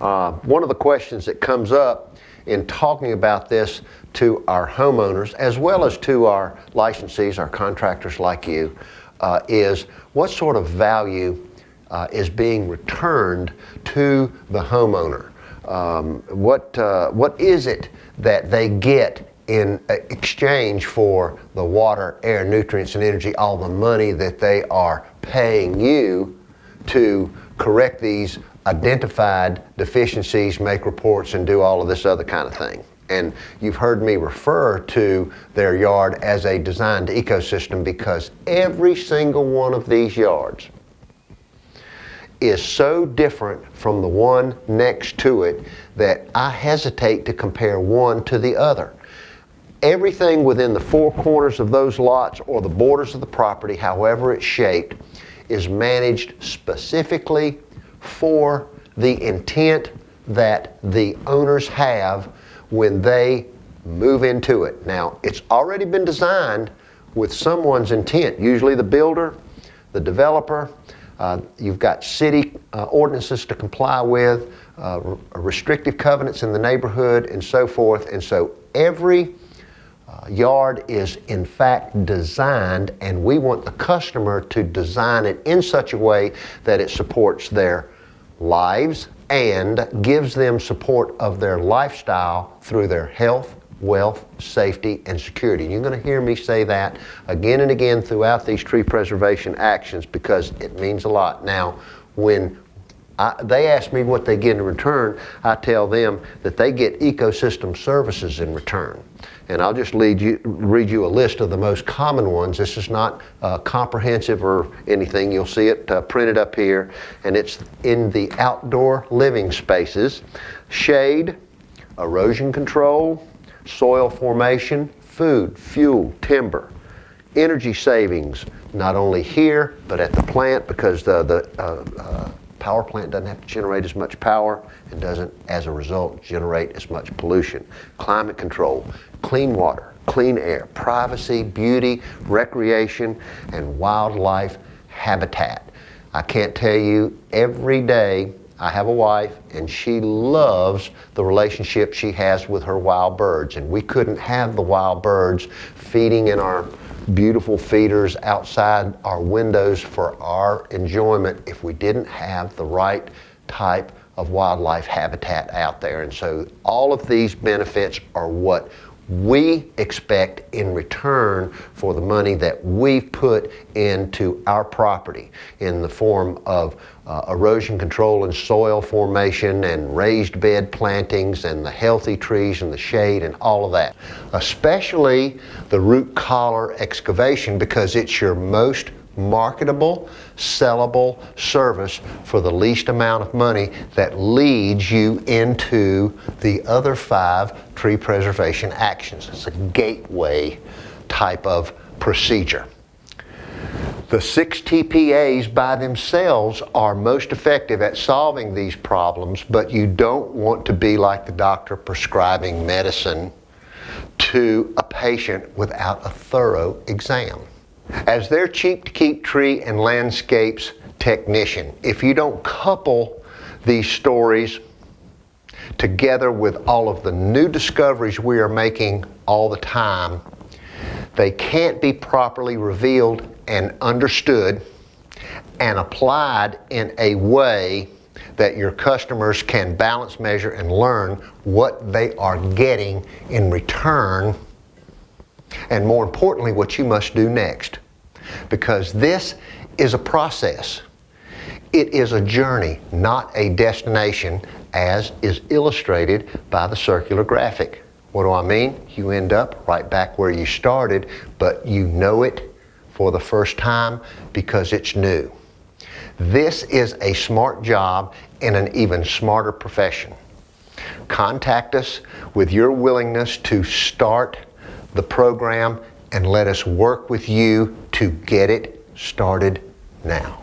One of the questions that comes up in talking about this to our homeowners, as well as to our licensees, our contractors like you, is what sort of value is being returned to the homeowner? What is it that they get in exchange for the water, air, nutrients, and energy, all the money that they are paying you to correct these identified deficiencies, make reports, and do all of this other kind of thing? And you've heard me refer to their yard as a designed ecosystem because every single one of these yards is so different from the one next to it that I hesitate to compare one to the other. Everything within the four corners of those lots or the borders of the property, however it's shaped, is managed specifically for the intent that the owners have when they move into it. Now, it's already been designed with someone's intent, usually the builder, the developer. You've got city ordinances to comply with, restrictive covenants in the neighborhood, and so forth. And so every yard is in fact designed, and we want the customer to design it in such a way that it supports their lives and gives them support of their lifestyle through their health, wealth, safety, and security. And you're going to hear me say that again and again throughout these tree preservation actions because it means a lot. Now, when they ask me what they get in return, I tell them that they get ecosystem services in return. And I'll just read you a list of the most common ones. This is not comprehensive or anything. You'll see it printed up here. And it's in the outdoor living spaces: shade, erosion control, soil formation, food, fuel, timber, energy savings, not only here, but at the plant, because the power plant doesn't have to generate as much power and doesn't, as a result, generate as much pollution. Climate control, clean water, clean air, privacy, beauty, recreation, and wildlife habitat. I can't tell you, every day I have a wife and she loves the relationship she has with her wild birds, and we couldn't have the wild birds feeding in our beautiful feeders outside our windows for our enjoyment if we didn't have the right type of wildlife habitat out there. And so all of these benefits are what we expect in return for the money that we've put into our property in the form of erosion control and soil formation and raised bed plantings and the healthy trees and the shade and all of that. Especially the root collar excavation, because it's your most marketable, sellable service for the least amount of money that leads you into the other 5 tree preservation actions. It's a gateway type of procedure. The 6 TPAs by themselves are most effective at solving these problems, but you don't want to be like the doctor prescribing medicine to a patient without a thorough exam. As their cheap to keep tree and landscapes technician, if you don't couple these stories together with all of the new discoveries we are making all the time, they can't be properly revealed and understood and applied in a way that your customers can balance, measure, and learn what they are getting in return, and more importantly, what you must do next. Because this is a process. It is a journey, not a destination, as is illustrated by the circular graphic. What do I mean? You end up right back where you started, but you know it for the first time because it's new. This is a smart job in an even smarter profession. Contact us with your willingness to start the program and let us work with you to get it started now.